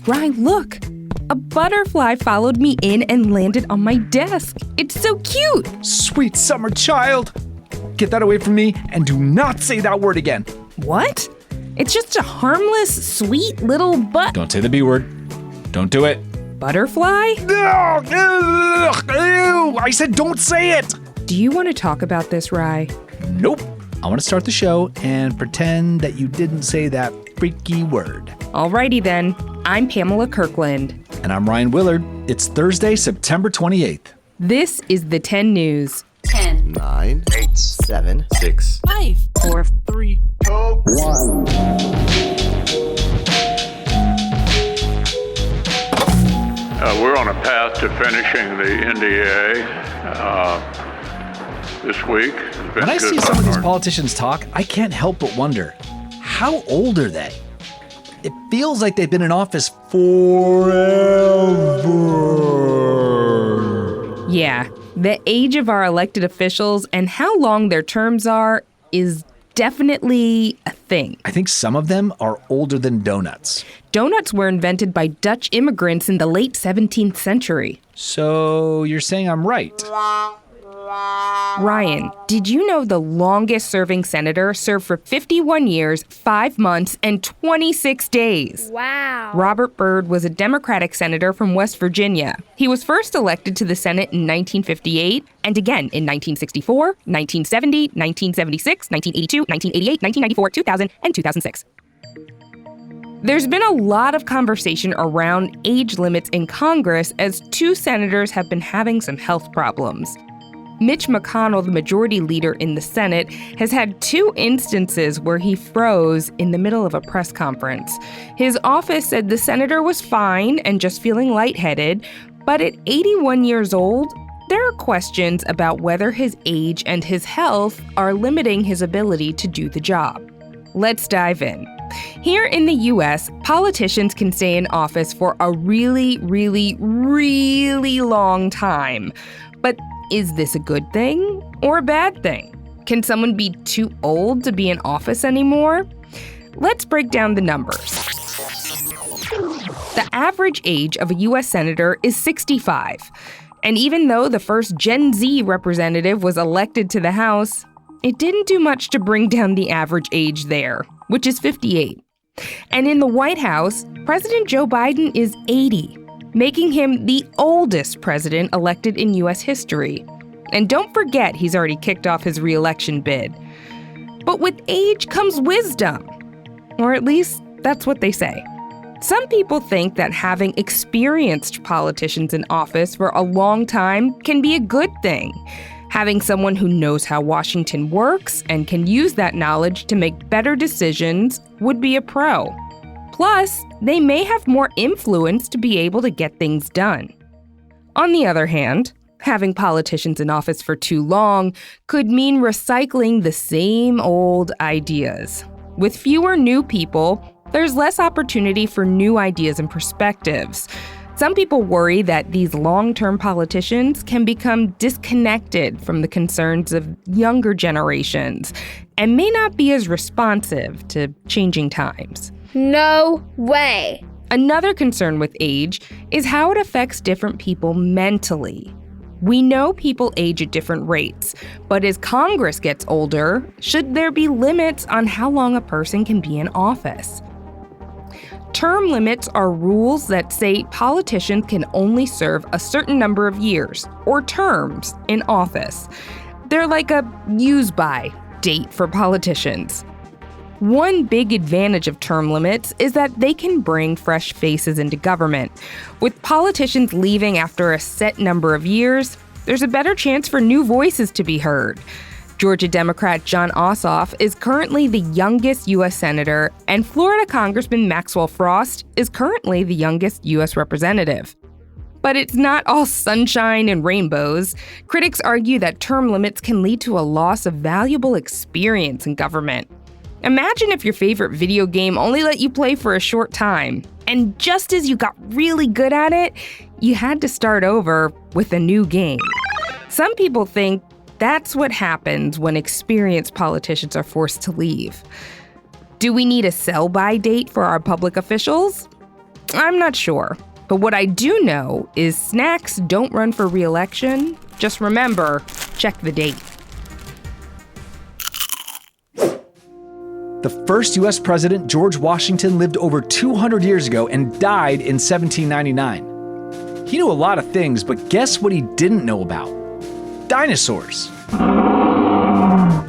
Rye, look! A butterfly followed me in and landed on my desk. It's so cute! Sweet summer child! Get that away from me and do not say that word again. What? It's just a harmless, sweet little Don't say the B word. Don't do it. Butterfly? Ugh, I said don't say it! Do you want to talk about this, Rye? Nope. I want to start the show and pretend that you didn't say that freaky word. Alrighty then. I'm Pamela Kirkland. And I'm Ryan Willard. It's Thursday, September 28th. This is the 10 News. 10, 9, 8, 7, 6, 5, 4, 3, 2, 1. We're on a path to finishing the NDA this week. When I see some of these politicians talk, I can't help but wonder, how old are they? It feels like they've been in office forever. Yeah, the age of our elected officials and how long their terms are is definitely a thing. I think some of them are older than donuts. Donuts were invented by Dutch immigrants in the late 17th century. So you're saying I'm right? Ryan, did you know the longest-serving senator served for 51 years, 5 months, and 26 days? Wow. Robert Byrd was a Democratic senator from West Virginia. He was first elected to the Senate in 1958, and again in 1964, 1970, 1976, 1982, 1988, 1994, 2000, and 2006. There's been a lot of conversation around age limits in Congress as two senators have been having some health problems. Mitch McConnell, the majority leader in the Senate, has had 2 instances where he froze in the middle of a press conference. His office said the senator was fine and just feeling lightheaded, but at 81 years old, there are questions about whether his age and his health are limiting his ability to do the job. Let's dive in. Here in the U.S., politicians can stay in office for a really, really, really long time. But is this a good thing or a bad thing? Can someone be too old to be in office anymore? Let's break down the numbers. The average age of a U.S. senator is 65. And even though the first Gen Z representative was elected to the House, it didn't do much to bring down the average age there, which is 58. And in the White House, President Joe Biden is 80. Making him the oldest president elected in U.S. history. And don't forget, he's already kicked off his re-election bid. But with age comes wisdom. Or at least, that's what they say. Some people think that having experienced politicians in office for a long time can be a good thing. Having someone who knows how Washington works and can use that knowledge to make better decisions would be a pro. Plus, they may have more influence to be able to get things done. On the other hand, having politicians in office for too long could mean recycling the same old ideas. With fewer new people, there's less opportunity for new ideas and perspectives. Some people worry that these long-term politicians can become disconnected from the concerns of younger generations and may not be as responsive to changing times. No way. Another concern with age is how it affects different people mentally. We know people age at different rates, but as Congress gets older, should there be limits on how long a person can be in office? Term limits are rules that say politicians can only serve a certain number of years, or terms, in office. They're like a use-by date for politicians. One big advantage of term limits is that they can bring fresh faces into government. With politicians leaving after a set number of years, there's a better chance for new voices to be heard. Georgia Democrat Jon Ossoff is currently the youngest U.S. Senator, and Florida Congressman Maxwell Frost is currently the youngest U.S. Representative. But it's not all sunshine and rainbows. Critics argue that term limits can lead to a loss of valuable experience in government. Imagine if your favorite video game only let you play for a short time, and just as you got really good at it, you had to start over with a new game. Some people think that's what happens when experienced politicians are forced to leave. Do we need a sell-by date for our public officials? I'm not sure. But what I do know is snacks don't run for re-election. Just remember, check the date. The first U.S. president, George Washington, lived over 200 years ago and died in 1799. He knew a lot of things, but guess what he didn't know about? Dinosaurs.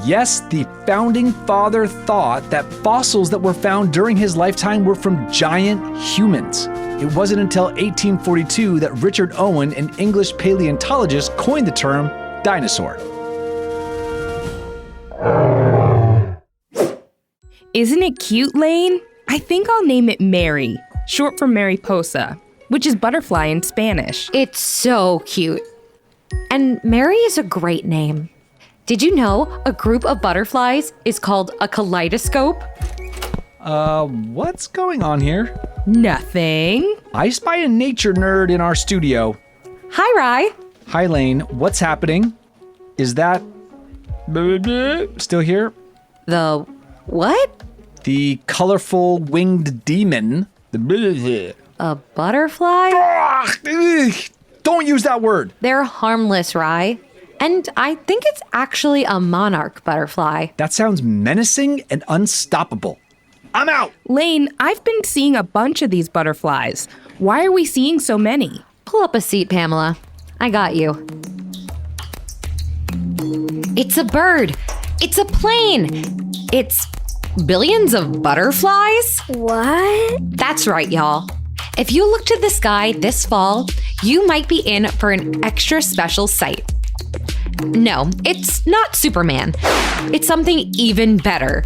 Yes, the founding father thought that fossils that were found during his lifetime were from giant humans. It wasn't until 1842 that Richard Owen, an English paleontologist, coined the term dinosaur. Isn't it cute, Laine? I think I'll name it Mary, short for Mariposa, which is butterfly in Spanish. It's so cute. And Mary is a great name. Did you know a group of butterflies is called a kaleidoscope? What's going on here? Nothing. I spy a nature nerd in our studio. Hi, Rye. Hi, Laine. What's happening? Is that still here? The what? The colorful winged demon. A butterfly? Don't use that word. They're harmless, Rye. And I think it's actually a monarch butterfly. That sounds menacing and unstoppable. I'm out. Laine, I've been seeing a bunch of these butterflies. Why are we seeing so many? Pull up a seat, Pamela. I got you. It's a bird. It's a plane. It's billions of butterflies? What? That's right, y'all. If you look to the sky this fall, you might be in for an extra special sight. No, it's not Superman. It's something even better.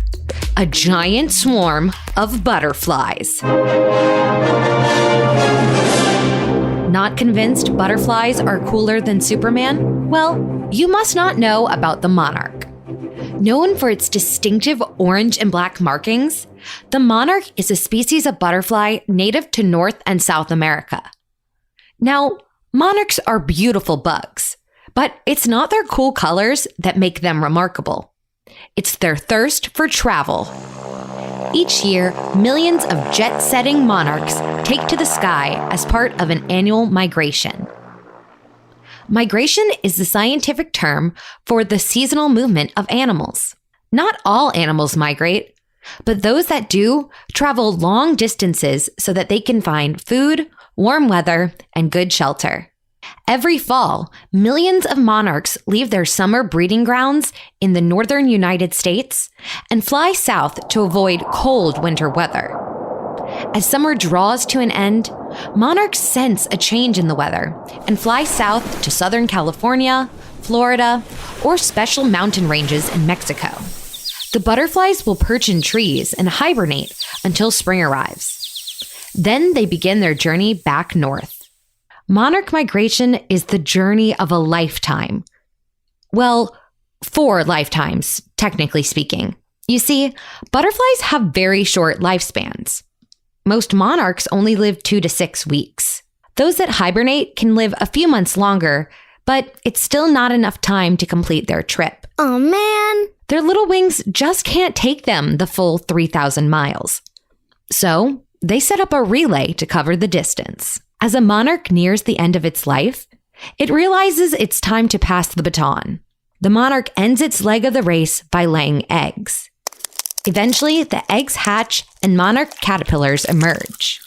A giant swarm of butterflies. Not convinced butterflies are cooler than Superman? Well, you must not know about the monarch. Known for its distinctive orange and black markings, the monarch is a species of butterfly native to North and South America. Now, monarchs are beautiful bugs, but it's not their cool colors that make them remarkable. It's their thirst for travel. Each year, millions of jet-setting monarchs take to the sky as part of an annual migration. Migration is the scientific term for the seasonal movement of animals. Not all animals migrate, but those that do travel long distances so that they can find food, warm weather, and good shelter. Every fall, millions of monarchs leave their summer breeding grounds in the northern United States and fly south to avoid cold winter weather. As summer draws to an end, monarchs sense a change in the weather and fly south to Southern California, Florida, or special mountain ranges in Mexico. The butterflies will perch in trees and hibernate until spring arrives. Then they begin their journey back north. Monarch migration is the journey of a lifetime. Well, 4 lifetimes, technically speaking. You see, butterflies have very short lifespans. Most monarchs only live 2 to 6 weeks. Those that hibernate can live a few months longer, but it's still not enough time to complete their trip. Oh man. Their little wings just can't take them the full 3,000 miles. So, they set up a relay to cover the distance. As a monarch nears the end of its life, it realizes it's time to pass the baton. The monarch ends its leg of the race by laying eggs. Eventually, the eggs hatch and monarch caterpillars emerge.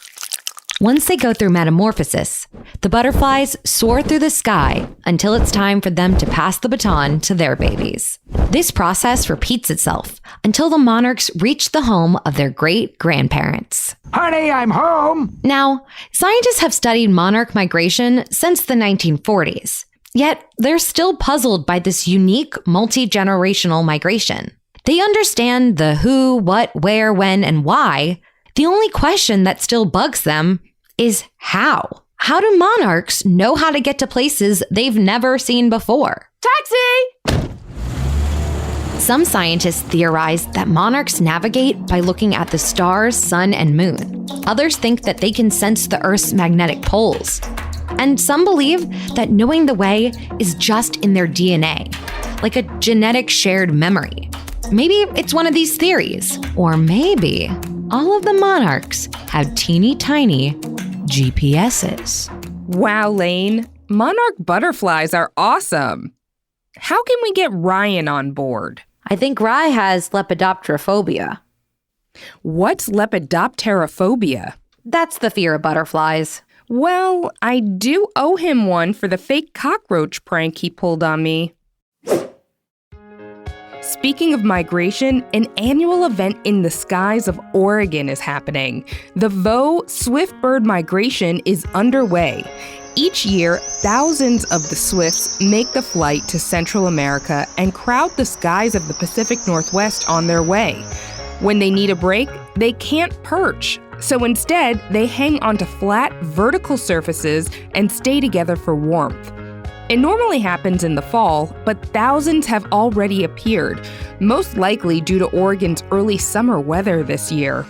Once they go through metamorphosis, the butterflies soar through the sky until it's time for them to pass the baton to their babies. This process repeats itself until the monarchs reach the home of their great-grandparents. Honey, I'm home! Now, scientists have studied monarch migration since the 1940s, yet they're still puzzled by this unique multi-generational migration. They understand the who, what, where, when, and why. The only question that still bugs them is how. How do monarchs know how to get to places they've never seen before? Taxi! Some scientists theorize that monarchs navigate by looking at the stars, sun, and moon. Others think that they can sense the Earth's magnetic poles. And some believe that knowing the way is just in their DNA, like a genetic shared memory. Maybe it's one of these theories. Or maybe all of the monarchs have teeny tiny GPSs. Wow, Laine. Monarch butterflies are awesome. How can we get Ryan on board? I think Rye has lepidopterophobia. What's lepidopterophobia? That's the fear of butterflies. Well, I do owe him one for the fake cockroach prank he pulled on me. Speaking of migration, an annual event in the skies of Oregon is happening. The Vaux swift bird migration is underway. Each year, thousands of the swifts make the flight to Central America and crowd the skies of the Pacific Northwest on their way. When they need a break, they can't perch. So instead, they hang onto flat, vertical surfaces and stay together for warmth. It normally happens in the fall, but thousands have already appeared, most likely due to Oregon's early summer weather this year.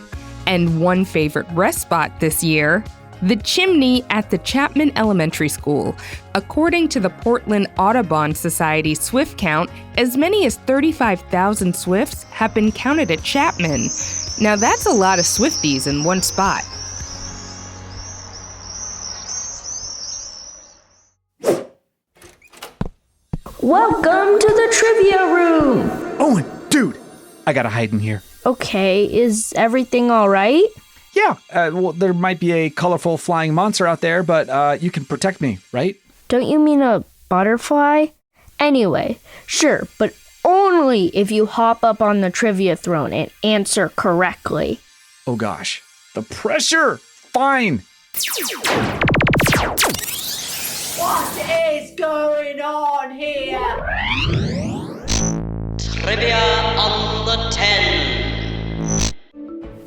And one favorite rest spot this year, the chimney at the Chapman Elementary School. According to the Portland Audubon Society Swift count, as many as 35,000 swifts have been counted at Chapman. Now that's a lot of Swifties in one spot. Welcome to the trivia room. Owen, dude, I gotta hide in here. Okay, is everything all right? Yeah, well, there might be a colorful flying monster out there, but you can protect me, right? Don't you mean a butterfly? Anyway, sure, but only if you hop up on the trivia throne and answer correctly. Oh gosh, the pressure! Fine! What is going on here? Trivia on the 10.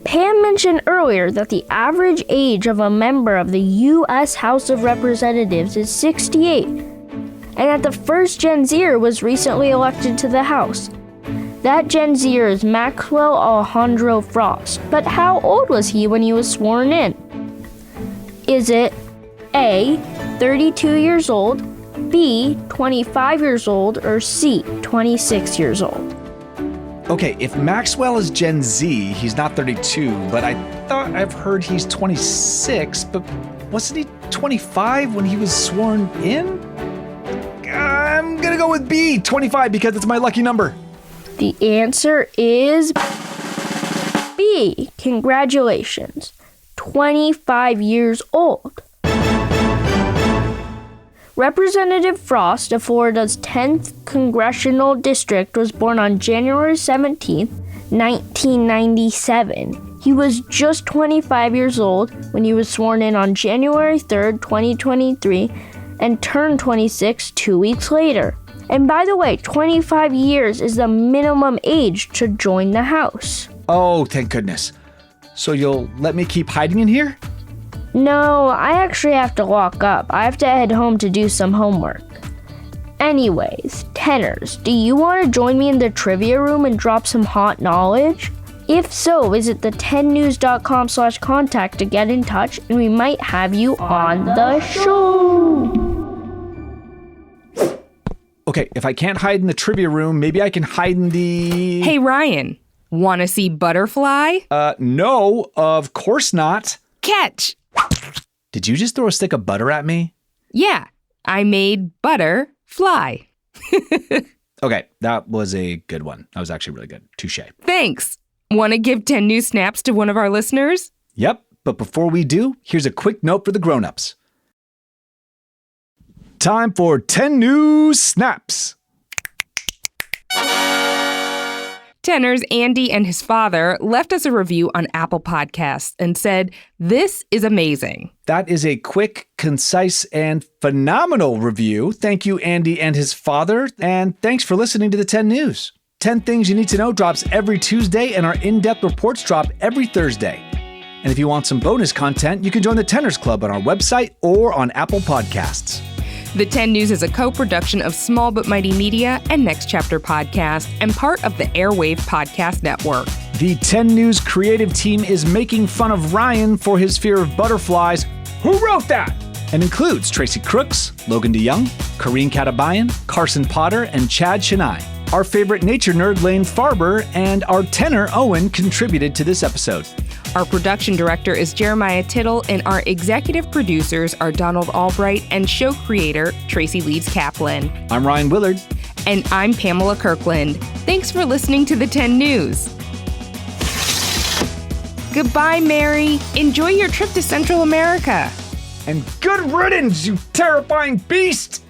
Pam mentioned earlier that the average age of a member of the U.S. House of Representatives is 68, and that the first Gen Zer was recently elected to the House. That Gen Zer is Maxwell Alejandro Frost, but how old was he when he was sworn in? Is it A, 32 years old, B, 25 years old, or C, 26 years old? Okay, if Maxwell is Gen Z, he's not 32, but I thought I've heard he's 26, but wasn't he 25 when he was sworn in? I'm gonna go with B, 25, because it's my lucky number. The answer is B. Congratulations. 25 years old. Representative Frost of Florida's 10th Congressional District was born on January 17, 1997. He was just 25 years old when he was sworn in on January 3, 2023, and turned 26 2 weeks later. And by the way, 25 years is the minimum age to join the House. Oh, thank goodness. So you'll let me keep hiding in here? No, I actually have to lock up. I have to head home to do some homework. Anyways, tenors, do you want to join me in the trivia room and drop some hot knowledge? If so, visit the10news.com/contact to get in touch, and we might have you on the show. Okay, if I can't hide in the trivia room, maybe I can hide in the... Hey, Ryan, want to see Butterfly? No, of course not. Catch! Did you just throw a stick of butter at me? Yeah, I made butter fly. Okay, that was a good one. That was actually really good. Touche. Thanks. Want to give 10 new snaps to one of our listeners? Yep, but before we do, here's a quick note for the grown-ups. Time for 10 new snaps. Tenors Andy and his father left us a review on Apple Podcasts and said, "This is amazing." That is a quick, concise, and phenomenal review. Thank you, Andy and his father, and thanks for listening to the 10 News. 10 Things You Need to Know drops every Tuesday, and our in-depth reports drop every Thursday. And if you want some bonus content, you can join the Tenors Club on our website or on Apple Podcasts. The 10 News is a co-production of Small But Mighty Media and Next Chapter Podcast and part of the Airwave Podcast Network. The 10 News creative team is making fun of Ryan for his fear of butterflies. Who wrote that? And includes Tracy Crooks, Logan DeYoung, Kareen Katabayan, Carson Potter, and Chad Chennai. Our favorite nature nerd, Laine Farber, and our tenor, Owen, contributed to this episode. Our production director is Jeremiah Tittle, and our executive producers are Donald Albright and show creator Tracy Leeds Kaplan. I'm Ryan Willard. And I'm Pamela Kirkland. Thanks for listening to the 10 News. Goodbye, Mary. Enjoy your trip to Central America. And good riddance, you terrifying beast!